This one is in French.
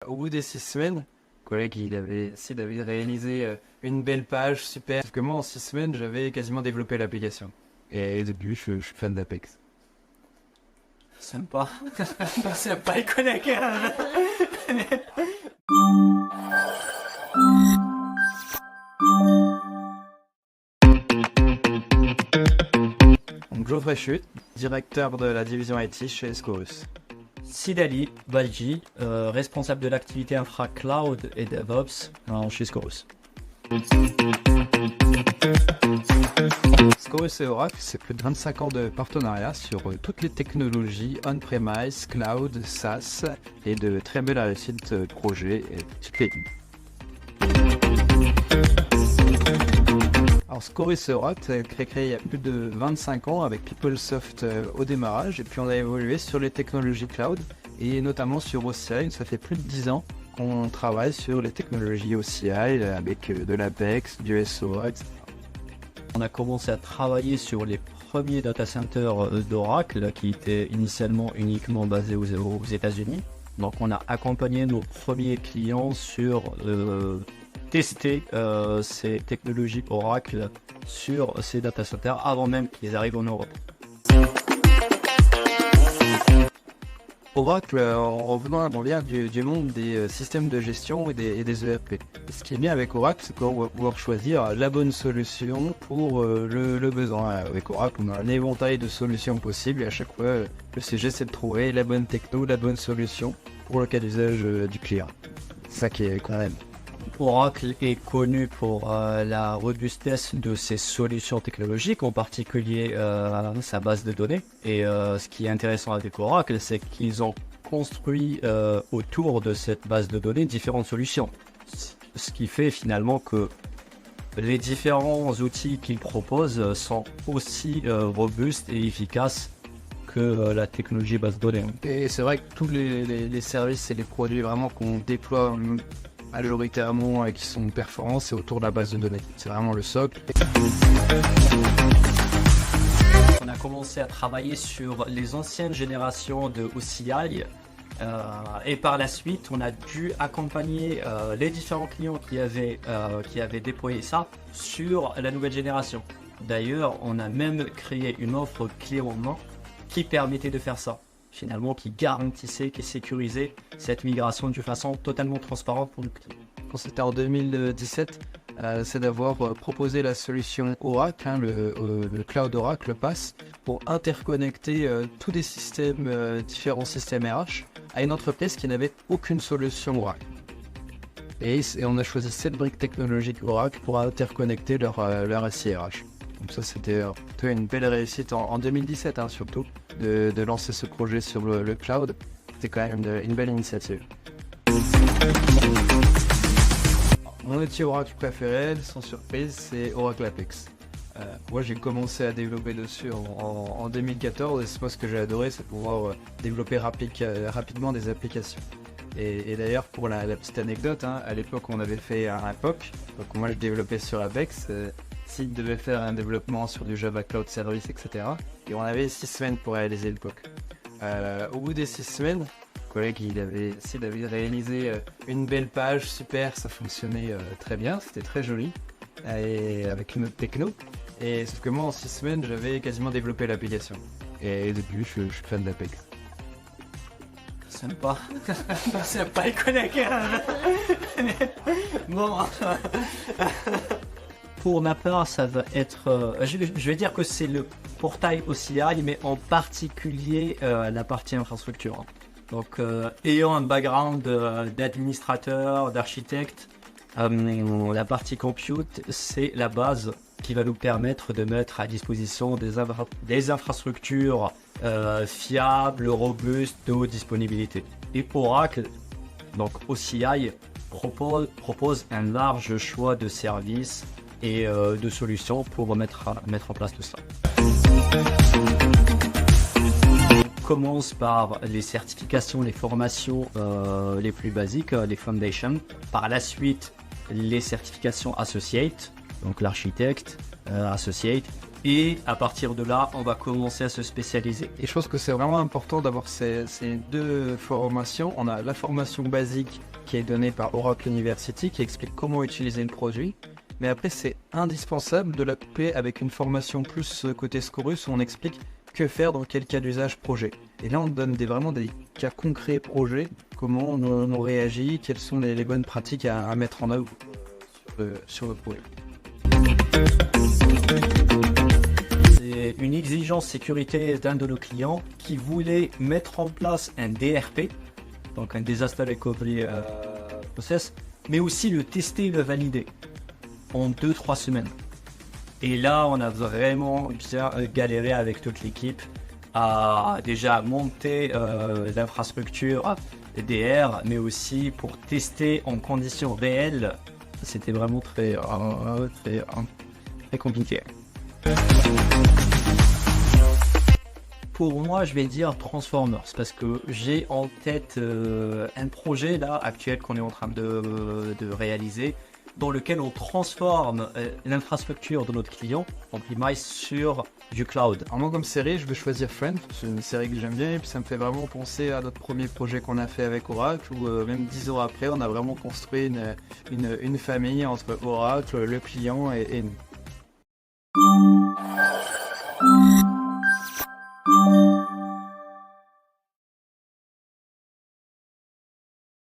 Au bout des 6 semaines, le collègue il avait essayé de réaliser une belle page, super. Sauf que moi en 6 semaines, j'avais quasiment développé l'application. Et depuis, je suis fan d'Apex. Sympa. Sympa le collègue. Donc Geoffrey Chute, directeur de la division IT chez Scorus. Sidali Balji, responsable de l'activité infra cloud et DevOps chez Scorus. Scorus et Oracle, c'est plus de 25 ans de partenariat sur toutes les technologies on-premise, cloud, SaaS et de très belles réussites de projets et toutes les... Alors Scorus et Oracle a été créé il y a plus de 25 ans avec PeopleSoft au démarrage et puis on a évolué sur les technologies cloud et notamment sur OCI. Ça fait plus de 10 ans qu'on travaille sur les technologies OCI avec de l'Apex, du SOA, etc. On a commencé à travailler sur les premiers data centers d'Oracle qui étaient initialement uniquement basés aux États-Unis. Donc on a accompagné nos premiers clients sur tester ces technologies Oracle sur ces data centers avant même qu'ils arrivent en Europe. Oracle, en revenant, on vient du monde des systèmes de gestion et des ERP. Et ce qui est bien avec Oracle, c'est qu'on va pouvoir choisir la bonne solution pour le besoin. Avec Oracle, on a un éventail de solutions possibles et à chaque fois, le sujet c'est de trouver la bonne techno, la bonne solution pour le cas d'usage du client. C'est ça qui est quand même. Oracle est connu pour la robustesse de ses solutions technologiques, en particulier sa base de données. Et ce qui est intéressant avec Oracle, c'est qu'ils ont construit autour de cette base de données différentes solutions. Ce qui fait finalement que les différents outils qu'ils proposent sont aussi robustes et efficaces que la technologie base de données. Et c'est vrai que tous les services et les produits vraiment qu'on déploie majoritairement et qui sont performants, c'est autour de la base de données. C'est vraiment le socle. On a commencé à travailler sur les anciennes générations de OCI et par la suite, on a dû accompagner les différents clients qui avaient déployé ça sur la nouvelle génération. D'ailleurs, on a même créé une offre clé en main qui permettait de faire ça. Finalement, qui garantissait, qui sécurisait cette migration de façon totalement transparente pour le client. Quand c'était en 2017, c'est d'avoir proposé la solution Oracle, le cloud Oracle, le PaaS, pour interconnecter tous les systèmes, différents systèmes RH, à une entreprise qui n'avait aucune solution Oracle. Et on a choisi cette brique technologique Oracle pour interconnecter leur SIRH. Donc ça, c'était une belle réussite en 2017, surtout, de lancer ce projet sur le cloud. C'était quand même une belle initiative. Mon outil Oracle préféré, sans surprise, c'est Oracle Apex. Moi, j'ai commencé à développer dessus en 2014 et c'est moi ce que j'ai adoré, c'est pouvoir développer rapidement des applications. Et d'ailleurs, pour la petite anecdote, à l'époque, on avait fait un POC, donc moi je développais sur Apex. S'il devait faire un développement sur du Java Cloud Service, etc. Et on avait 6 semaines pour réaliser le POC. Au bout des 6 semaines, le collègue il avait essayé de réaliser une belle page, super, ça fonctionnait très bien, c'était très joli, et avec une autre techno. Et sauf que moi en 6 semaines, j'avais quasiment développé l'application. Et depuis, je suis fan d'Apex. Sympa. Sympa le collègue. Bon. Pour ma part, ça va être... je vais dire que c'est le portail OCI, mais en particulier la partie infrastructure. Donc, ayant un background d'administrateur, d'architecte, la partie compute, c'est la base qui va nous permettre de mettre à disposition des infrastructures fiables, robustes, de haute disponibilité. Et Oracle, donc OCI, propose un large choix de services et de solutions pour mettre en place tout ça. On commence par les certifications, les formations les plus basiques, les foundations. Par la suite, les certifications associate, donc l'architecte, associate. Et à partir de là, on va commencer à se spécialiser. Et je pense que c'est vraiment important d'avoir ces deux formations. On a la formation basique qui est donné par Oracle University qui explique comment utiliser le produit. Mais après, c'est indispensable de la couper avec une formation plus côté Scorus où on explique que faire dans quel cas d'usage projet. Et là, on donne vraiment des cas concrets projet, comment on réagit, quelles sont les bonnes pratiques à mettre en œuvre sur le projet. C'est une exigence sécurité d'un de nos clients qui voulait mettre en place un DRP, donc un Disaster Recovery Process, mais aussi le tester et le valider en 2-3 semaines. Et là, on a vraiment bien galéré avec toute l'équipe à déjà monter l'infrastructure DR, mais aussi pour tester en conditions réelles. C'était vraiment très compliqué. Pour moi, je vais dire Transformers parce que j'ai en tête un projet là actuel qu'on est en train de réaliser, dans lequel on transforme l'infrastructure de notre client en premise sur du cloud. Alors moi, comme série, je vais choisir Friends. C'est une série que j'aime bien et puis ça me fait vraiment penser à notre premier projet qu'on a fait avec Oracle où même 10 ans après, on a vraiment construit une famille entre Oracle, le client et nous.